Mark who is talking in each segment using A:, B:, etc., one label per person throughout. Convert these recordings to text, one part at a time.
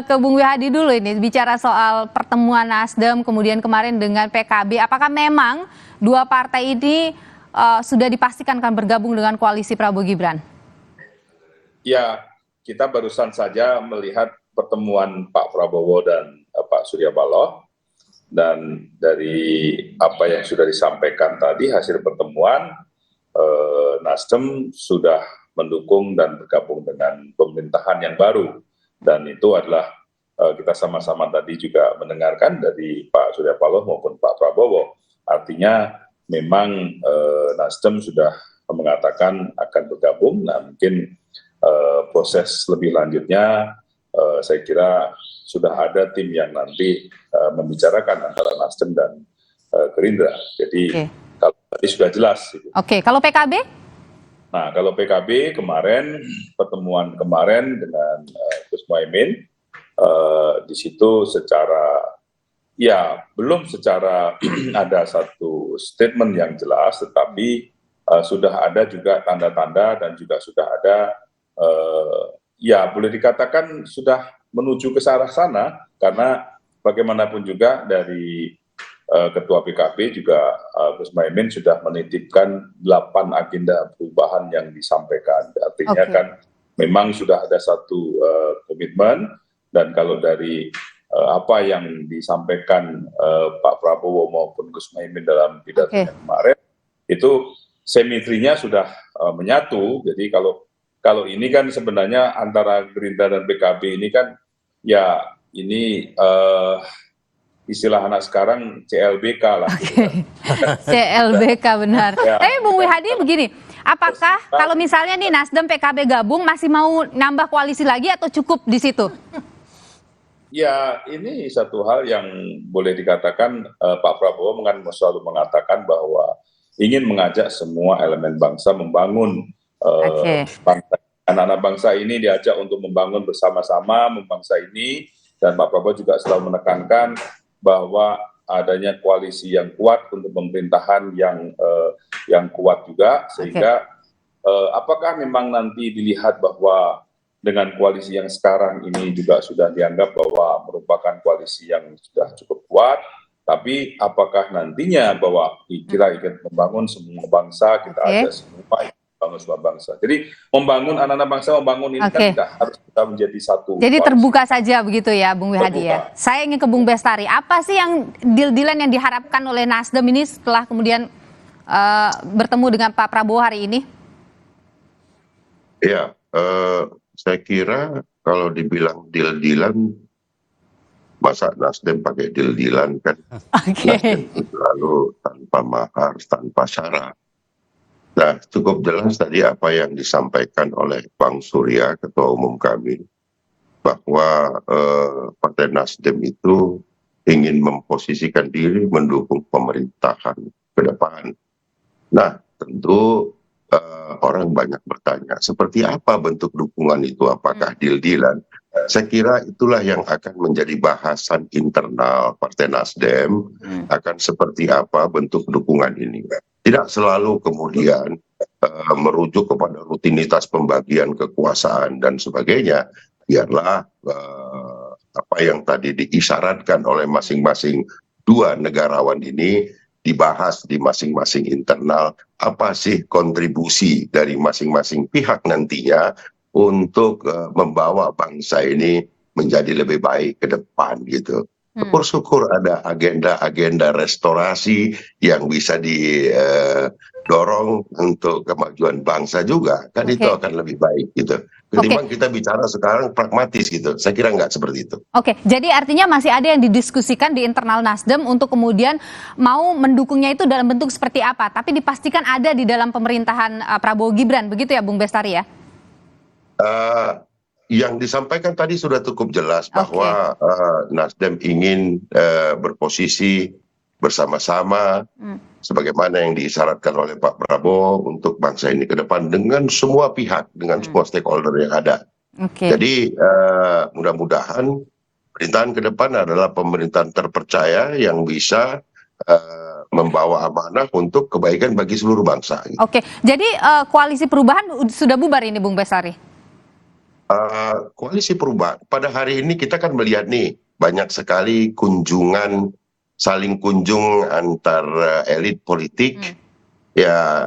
A: ke Bung Wihadi dulu ini bicara soal pertemuan Nasdem kemudian kemarin dengan PKB. Apakah memang dua partai ini sudah dipastikan akan bergabung dengan koalisi Prabowo Gibran?
B: Ya, kita barusan saja melihat pertemuan Pak Prabowo dan Pak Surya Paloh, dan dari apa yang sudah disampaikan tadi hasil pertemuan, Nasdem sudah mendukung dan bergabung dengan pemerintahan yang baru, dan itu adalah kita sama-sama tadi juga mendengarkan dari Pak Surya Paloh maupun Pak Prabowo. Artinya memang Nasdem sudah mengatakan akan bergabung. Nah, mungkin proses lebih lanjutnya saya kira sudah ada tim yang nanti membicarakan antara Nasdem dan Gerindra. Jadi kalau tadi sudah jelas.
A: Oke, kalau PKB?
B: Nah, kalau PKB kemarin, pertemuan kemarin dengan Gus Muhaimin, di situ secara, ya belum secara ada satu statement yang jelas, tetapi sudah ada juga tanda-tanda dan juga sudah ada, ya boleh dikatakan sudah menuju ke arah sana, karena bagaimanapun juga dari Ketua PKB juga Gus Muhaimin sudah menitipkan 8 agenda perubahan yang disampaikan. Artinya kan memang sudah ada satu komitmen, dan kalau dari apa yang disampaikan Pak Prabowo maupun Gus Muhaimin dalam pidatonya kemarin, itu symmetry-nya sudah menyatu. Jadi kalau ini kan sebenarnya antara Gerindra dan PKB ini kan ya ini istilah anak sekarang CLBK lah.
A: CLBK benar. Tapi Bung Wihadi begini, apakah kalau misalnya nih Nasdem PKB gabung masih mau nambah koalisi lagi atau cukup di situ?
B: Ya, ini satu hal yang boleh dikatakan Pak Prabowo selalu mengatakan bahwa ingin mengajak semua elemen bangsa membangun bangsa. Anak-anak bangsa ini diajak untuk membangun bersama-sama membangsa ini, dan Pak Prabowo juga selalu menekankan bahwa adanya koalisi yang kuat untuk pemerintahan yang kuat juga, sehingga apakah memang nanti dilihat bahwa dengan koalisi yang sekarang ini juga sudah dianggap bahwa merupakan koalisi yang sudah cukup kuat, tapi apakah nantinya bahwa kita ingin membangun semua bangsa, kita ada semua membangun semua bangsa. Jadi membangun anak-anak bangsa, membangun ini kan tidak harus kita menjadi satu.
A: Jadi terbuka saja begitu ya Bung Wihadi ya. Saya ingin ke Bung Bestari, apa sih yang deal-dealan yang diharapkan oleh Nasdem ini setelah kemudian bertemu dengan Pak Prabowo hari ini?
C: Ya, saya kira kalau dibilang deal-dealan, masa Nasdem pakai deal-dealan kan? Nasdem lalu tanpa mahar, tanpa syarat. Nah, cukup jelas tadi apa yang disampaikan oleh Bang Surya, Ketua Umum kami, bahwa Partai Nasdem itu ingin memposisikan diri mendukung pemerintahan ke depan. Nah, tentu orang banyak bertanya, seperti apa bentuk dukungan itu? Apakah deal-dealan? Saya kira itulah yang akan menjadi bahasan internal Partai Nasdem, akan seperti apa bentuk dukungan ini. Tidak selalu kemudian merujuk kepada rutinitas pembagian kekuasaan dan sebagainya. Biarlah apa yang tadi diisyaratkan oleh masing-masing dua negarawan ini dibahas di masing-masing internal, apa sih kontribusi dari masing-masing pihak nantinya untuk membawa bangsa ini menjadi lebih baik ke depan gitu. Syukur-syukur ada agenda-agenda restorasi yang bisa didorong untuk kemajuan bangsa juga, kan itu akan lebih baik gitu. Ketimbang kita bicara sekarang pragmatis gitu, saya kira nggak seperti itu.
A: Jadi artinya masih ada yang didiskusikan di internal Nasdem untuk kemudian mau mendukungnya itu dalam bentuk seperti apa, tapi dipastikan ada di dalam pemerintahan Prabowo Gibran, begitu ya Bung Bestari ya?
C: Yang disampaikan tadi sudah cukup jelas bahwa Nasdem ingin berposisi bersama-sama sebagaimana yang diisyaratkan oleh Pak Prabowo untuk bangsa ini ke depan dengan semua pihak, dengan semua stakeholder yang ada. Jadi mudah-mudahan pemerintahan ke depan adalah pemerintahan terpercaya yang bisa membawa amanah untuk kebaikan bagi seluruh bangsa.
A: Jadi koalisi perubahan sudah bubar ini Bung Bestari?
C: Koalisi perubahan pada hari ini kita kan melihat nih banyak sekali kunjungan saling kunjung antar elit politik ya,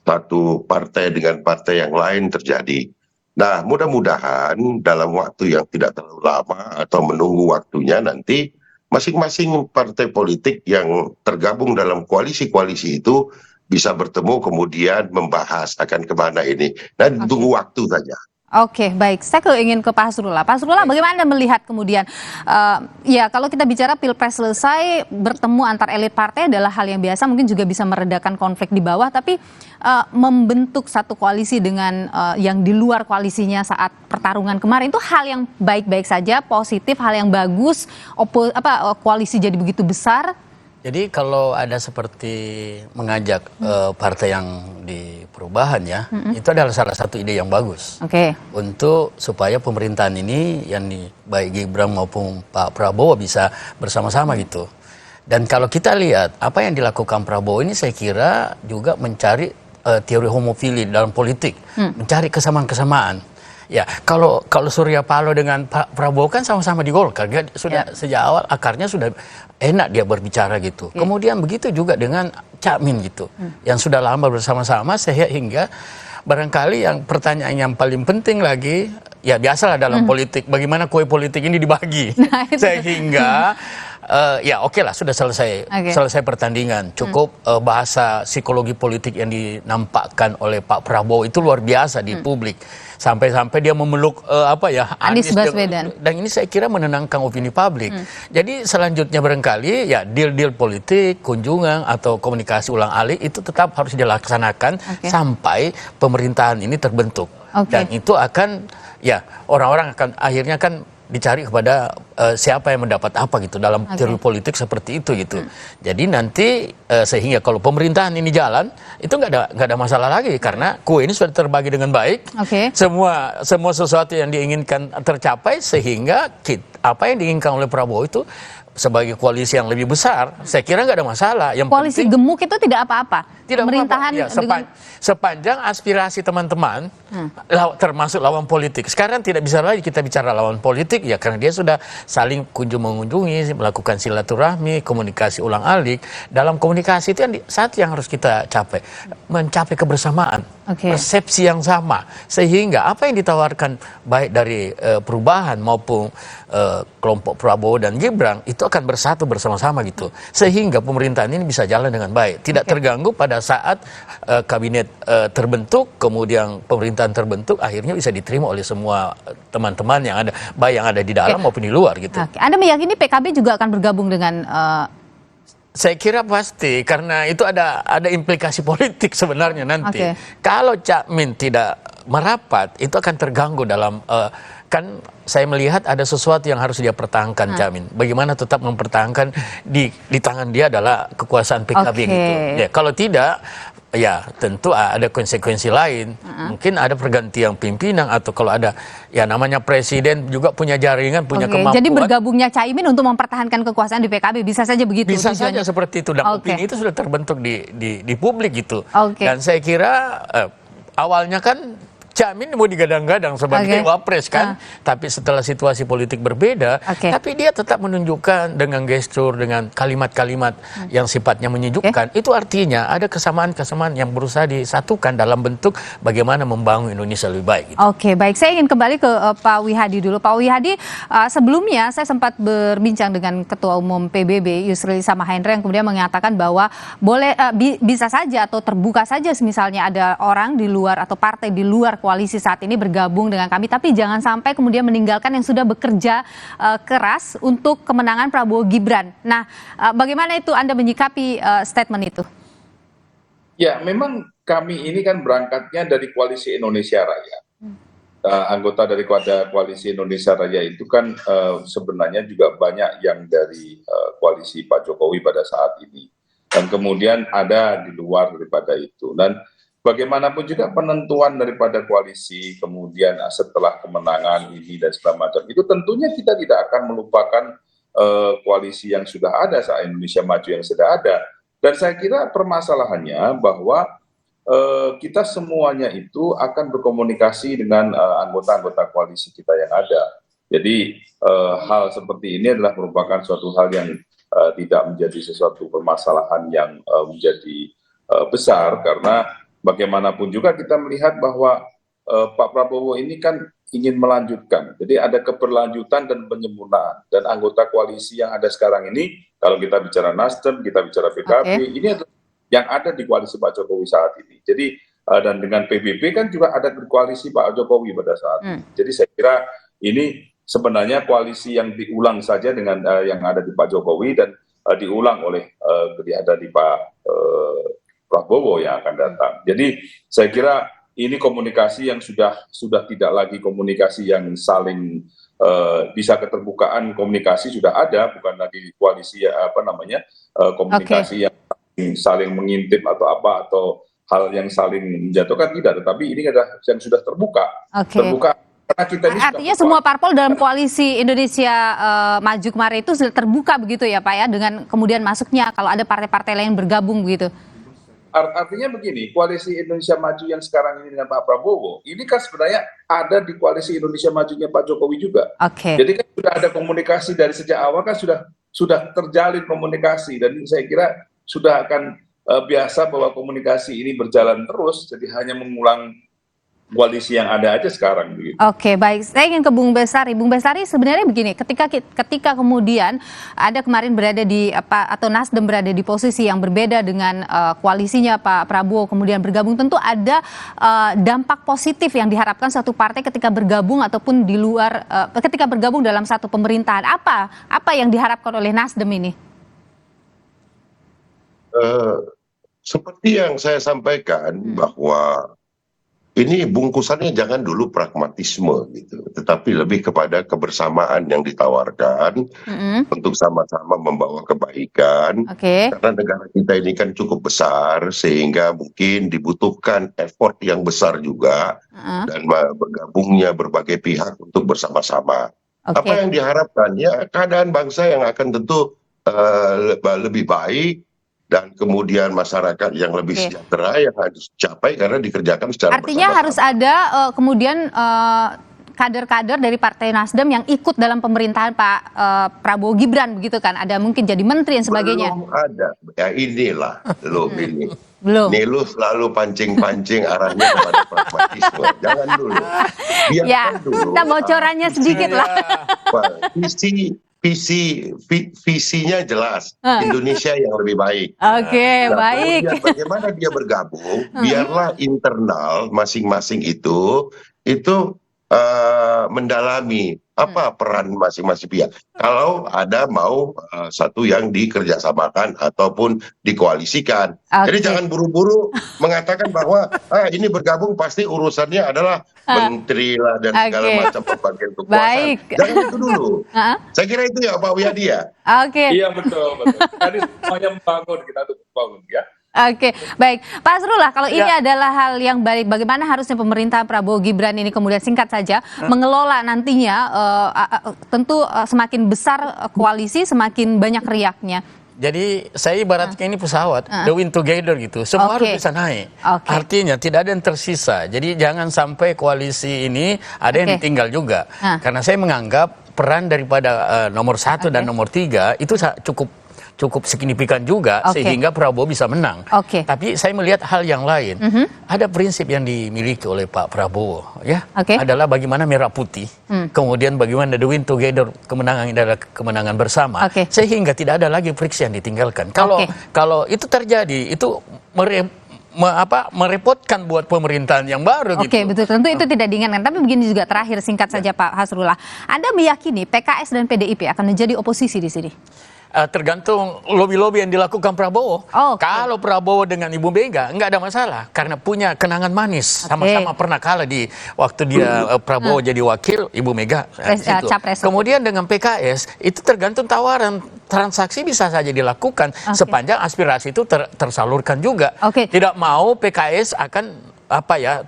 C: satu partai dengan partai yang lain terjadi. Nah, mudah-mudahan dalam waktu yang tidak terlalu lama atau menunggu waktunya nanti masing-masing partai politik yang tergabung dalam koalisi-koalisi itu bisa bertemu kemudian membahas akan kemana ini. Nah, ditunggu waktu saja.
A: Oke, baik. Saya ingin ke Pak Hasrullah. Pak Hasrullah, bagaimana Anda melihat kemudian, ya kalau kita bicara Pilpres selesai, bertemu antar elit partai adalah hal yang biasa, mungkin juga bisa meredakan konflik di bawah, tapi membentuk satu koalisi dengan yang di luar koalisinya saat pertarungan kemarin itu hal yang baik-baik saja, positif, hal yang bagus, koalisi jadi begitu besar.
D: Jadi kalau ada seperti mengajak partai yang di perubahan ya, itu adalah salah satu ide yang bagus. Untuk supaya pemerintahan ini yang baik Gibran maupun Pak Prabowo bisa bersama-sama gitu. Dan kalau kita lihat apa yang dilakukan Prabowo ini, saya kira juga mencari teori homofili dalam politik, mencari kesamaan-kesamaan. Ya, kalau Surya Paloh dengan Pak Prabowo kan sama-sama di Golkar, dia sudah sejak awal akarnya sudah enak dia berbicara gitu. Kemudian begitu juga dengan Cakmin gitu, yang sudah lama bersama-sama, sehingga barangkali yang pertanyaan yang paling penting lagi, ya biasalah dalam politik, bagaimana kue politik ini dibagi, sehingga ya oke lah sudah selesai pertandingan. Cukup bahasa psikologi politik yang dinampakkan oleh Pak Prabowo itu luar biasa di publik. Sampai-sampai dia memeluk
A: Anies Baswedan.
D: Dan ini saya kira menenangkan opini publik. Jadi selanjutnya barangkali ya deal-deal politik, kunjungan atau komunikasi ulang alik itu tetap harus dilaksanakan sampai pemerintahan ini terbentuk. Dan itu akan ya orang-orang akan akhirnya kan dicari kepada siapa yang mendapat apa gitu dalam teori politik seperti itu gitu. Jadi nanti sehingga kalau pemerintahan ini jalan itu nggak ada masalah lagi karena kue ini sudah terbagi dengan baik. Semua sesuatu yang diinginkan tercapai sehingga apa yang diinginkan oleh Prabowo itu sebagai koalisi yang lebih besar, saya kira nggak ada masalah. Yang
A: koalisi
D: penting,
A: gemuk itu tidak apa-apa. Pemerintahan
D: ya, sepanjang aspirasi teman-teman, termasuk lawan politik. Sekarang tidak bisa lagi kita bicara lawan politik ya karena dia sudah saling mengunjungi, melakukan silaturahmi, komunikasi ulang alik. Dalam komunikasi itu satu yang harus kita capai, mencapai kebersamaan, persepsi yang sama, sehingga apa yang ditawarkan baik dari perubahan maupun kelompok Prabowo dan Gibran itu akan bersatu bersama-sama gitu, sehingga pemerintahan ini bisa jalan dengan baik, tidak terganggu pada saat kabinet terbentuk, kemudian pemerintahan terbentuk, akhirnya bisa diterima oleh semua teman-teman yang ada, baik yang ada di dalam maupun di luar gitu.
A: Anda meyakini PKB juga akan bergabung dengan
D: saya kira pasti, karena itu ada implikasi politik sebenarnya nanti. Kalau Cakmin tidak merapat, itu akan terganggu dalam kan saya melihat ada sesuatu yang harus dia pertahankan Cakmin. Bagaimana tetap mempertahankan di tangan dia adalah kekuasaan PKB gitu. Ya, kalau tidak, ya tentu ada konsekuensi lain. Mungkin ada pergantian pimpinan atau kalau ada ya namanya presiden juga punya jaringan, punya kemampuan.
A: Jadi bergabungnya Caimin untuk mempertahankan kekuasaan di PKB bisa saja begitu.
D: Bisa saja seperti itu. Dan opini itu sudah terbentuk di publik gitu. Dan saya kira awalnya kan Caimin mau digadang-gadang sebagai wapres kan, tapi setelah situasi politik berbeda, tapi dia tetap menunjukkan dengan gestur, dengan kalimat-kalimat yang sifatnya menyejukkan. Itu artinya ada kesamaan-kesamaan yang berusaha disatukan dalam bentuk bagaimana membangun Indonesia lebih baik. Gitu.
A: Baik. Saya ingin kembali ke Pak Wihadi dulu. Pak Wihadi, sebelumnya saya sempat berbincang dengan Ketua Umum PBB Yusril Iza Mahendra yang kemudian mengatakan bahwa bisa saja atau terbuka saja misalnya ada orang di luar atau partai di luar koalisi saat ini bergabung dengan kami, tapi jangan sampai kemudian meninggalkan yang sudah bekerja keras untuk kemenangan Prabowo Gibran. Nah, bagaimana itu Anda menyikapi statement itu?
B: Ya, memang kami ini kan berangkatnya dari Koalisi Indonesia Raya. Anggota dari Koalisi Indonesia Raya itu kan sebenarnya juga banyak yang dari koalisi Pak Jokowi pada saat ini. Dan kemudian ada di luar daripada itu. Dan bagaimanapun juga penentuan daripada koalisi, kemudian setelah kemenangan ini dan segala macam, itu tentunya kita tidak akan melupakan koalisi yang sudah ada saat Indonesia Maju yang sudah ada. Dan saya kira permasalahannya bahwa kita semuanya itu akan berkomunikasi dengan anggota-anggota koalisi kita yang ada. Jadi hal seperti ini adalah merupakan suatu hal yang tidak menjadi sesuatu permasalahan yang menjadi besar, karena bagaimanapun juga kita melihat bahwa Pak Prabowo ini kan ingin melanjutkan. Jadi ada keberlanjutan dan penyempurnaan. Dan anggota koalisi yang ada sekarang ini, kalau kita bicara Nasdem, kita bicara PKB, ini adalah yang ada di koalisi Pak Jokowi saat ini. Jadi dan dengan PBB kan juga ada di koalisi Pak Jokowi pada saat ini. Jadi saya kira ini sebenarnya koalisi yang diulang saja dengan yang ada di Pak Jokowi dan diulang oleh ada di Pak Prabowo yang akan datang. Jadi saya kira ini komunikasi yang sudah tidak lagi komunikasi yang saling bisa keterbukaan, komunikasi sudah ada, bukan lagi koalisi komunikasi yang saling mengintip atau apa atau hal yang saling menjatuhkan, tidak, tetapi ini adalah yang sudah terbuka. Terbuka karena kita ini
A: artinya semua parpol dalam koalisi Indonesia Maju kemarin itu sudah terbuka begitu ya Pak ya, dengan kemudian masuknya kalau ada partai-partai lain bergabung begitu.
B: Artinya begini, koalisi Indonesia Maju yang sekarang ini dengan Pak Prabowo, ini kan sebenarnya ada di koalisi Indonesia Majunya Pak Jokowi juga. Jadi kan sudah ada komunikasi dari sejak awal, kan sudah terjalin komunikasi, dan saya kira sudah akan biasa bahwa komunikasi ini berjalan terus, jadi hanya mengulang koalisi yang ada aja sekarang.
A: Oke, baik. Saya ingin ke Bung Bestari. Bung Bestari, sebenarnya begini, ketika kemudian ada kemarin berada di atau Nasdem berada di posisi yang berbeda dengan koalisinya Pak Prabowo kemudian bergabung, tentu ada dampak positif yang diharapkan satu partai ketika bergabung ataupun di luar ketika bergabung dalam satu pemerintahan. Apa yang diharapkan oleh Nasdem ini?
C: Seperti yang saya sampaikan bahwa ini bungkusannya jangan dulu pragmatisme gitu, tetapi lebih kepada kebersamaan yang ditawarkan untuk sama-sama membawa kebaikan. Karena negara kita ini kan cukup besar sehingga mungkin dibutuhkan effort yang besar juga dan bergabungnya berbagai pihak untuk bersama-sama. Apa yang diharapkan? Ya keadaan bangsa yang akan tentu lebih baik, dan kemudian masyarakat yang lebih sejahtera yang harus dicapai karena dikerjakan secara bersama-sama.
A: Artinya harus ada kemudian kader-kader dari Partai Nasdem yang ikut dalam pemerintahan Pak Prabowo Gibran begitu kan? Ada mungkin jadi menteri dan sebagainya.
C: Belum ada. Ya inilah lo ini.
A: Belum.
C: Nih lu selalu pancing-pancing arahnya kepada pragmatisme. Jangan dulu.
A: Ya,
C: dulu.
A: Kita bocorannya sedikit lah.
C: Visinya jelas, Indonesia yang lebih baik.
A: Baik.
C: Kemudian bagaimana dia bergabung, biarlah internal masing-masing itu mendalami apa peran masing-masing pihak. Kalau ada mau satu yang dikerjasamakan ataupun dikoalisikan. Jadi jangan buru-buru mengatakan bahwa ini bergabung pasti urusannya adalah menteri lah dan segala macam pembagian kekuasaan. Jangan itu dulu. Saya kira itu ya Pak Wiyadi ya.
B: Iya betul. Tadi semuanya membangun, kita tuh membangun ya.
A: Baik. Pak Hasrullah, kalau ini adalah hal yang baik, bagaimana harusnya pemerintah Prabowo Gibran ini kemudian singkat saja mengelola nantinya tentu semakin besar koalisi, semakin banyak riaknya.
D: Jadi saya ibaratkan ini pesawat, the wind together gitu, semua harus bisa naik. Artinya tidak ada yang tersisa. Jadi jangan sampai koalisi ini ada yang ditinggal juga. Karena saya menganggap peran daripada nomor 1 dan nomor 3 itu cukup signifikan juga sehingga Prabowo bisa menang. Tapi saya melihat hal yang lain. Ada prinsip yang dimiliki oleh Pak Prabowo ya, adalah bagaimana merah putih. Kemudian bagaimana the win together, kemenangan adalah kemenangan bersama. Sehingga tidak ada lagi friksi yang ditinggalkan. Kalau itu terjadi, itu merepotkan buat pemerintahan yang baru gitu.
A: Betul, tentu itu tidak diinginkan. Tapi begini juga, terakhir singkat saja Pak Hasrullah. Anda meyakini PKS dan PDIP akan menjadi oposisi di sini?
D: Tergantung lobby-lobby yang dilakukan Prabowo. Kalau Prabowo dengan Ibu Mega nggak ada masalah karena punya kenangan manis, sama-sama pernah kalah di waktu dia Prabowo jadi wakil, Ibu Mega capres. Kemudian dengan PKS itu tergantung tawaran, transaksi bisa saja dilakukan sepanjang aspirasi itu tersalurkan juga. Tidak mau PKS akan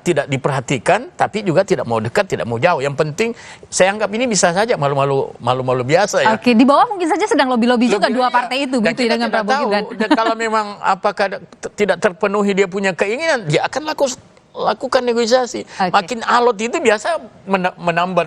D: tidak diperhatikan, tapi juga tidak mau dekat, tidak mau jauh. Yang penting saya anggap ini bisa saja malu-malu biasa ya.
A: Oke, di bawah mungkin saja sedang lobby-lobby juga dua partai itu gitu ya, dengan Prabowo Gibran.
D: Dan kalau memang apakah tidak terpenuhi dia punya keinginan, dia akan lakukan negosiasi. Makin alot itu biasa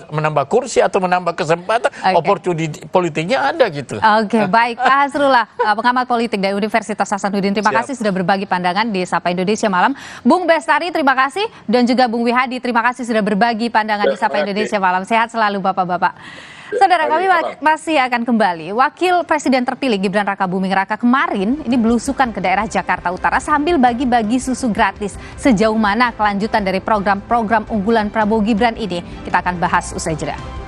D: menambah kursi atau menambah kesempatan, opportunity politiknya ada gitu.
A: Oke, baik Pak Hasrullah, pengamat politik dari Universitas Hasanuddin. Terima kasih sudah berbagi pandangan di Sapa Indonesia Malam. Bung Bestari, terima kasih, dan juga Bung Wihadi, terima kasih sudah berbagi pandangan di Sapa Indonesia Malam. Sehat selalu Bapak-bapak. Saudara, kami masih akan kembali. Wakil Presiden terpilih Gibran Rakabuming Raka kemarin ini belusukan ke daerah Jakarta Utara sambil bagi-bagi susu gratis. Sejauh mana kelanjutan dari program-program unggulan Prabowo Gibran ini? Kita akan bahas usai jeda.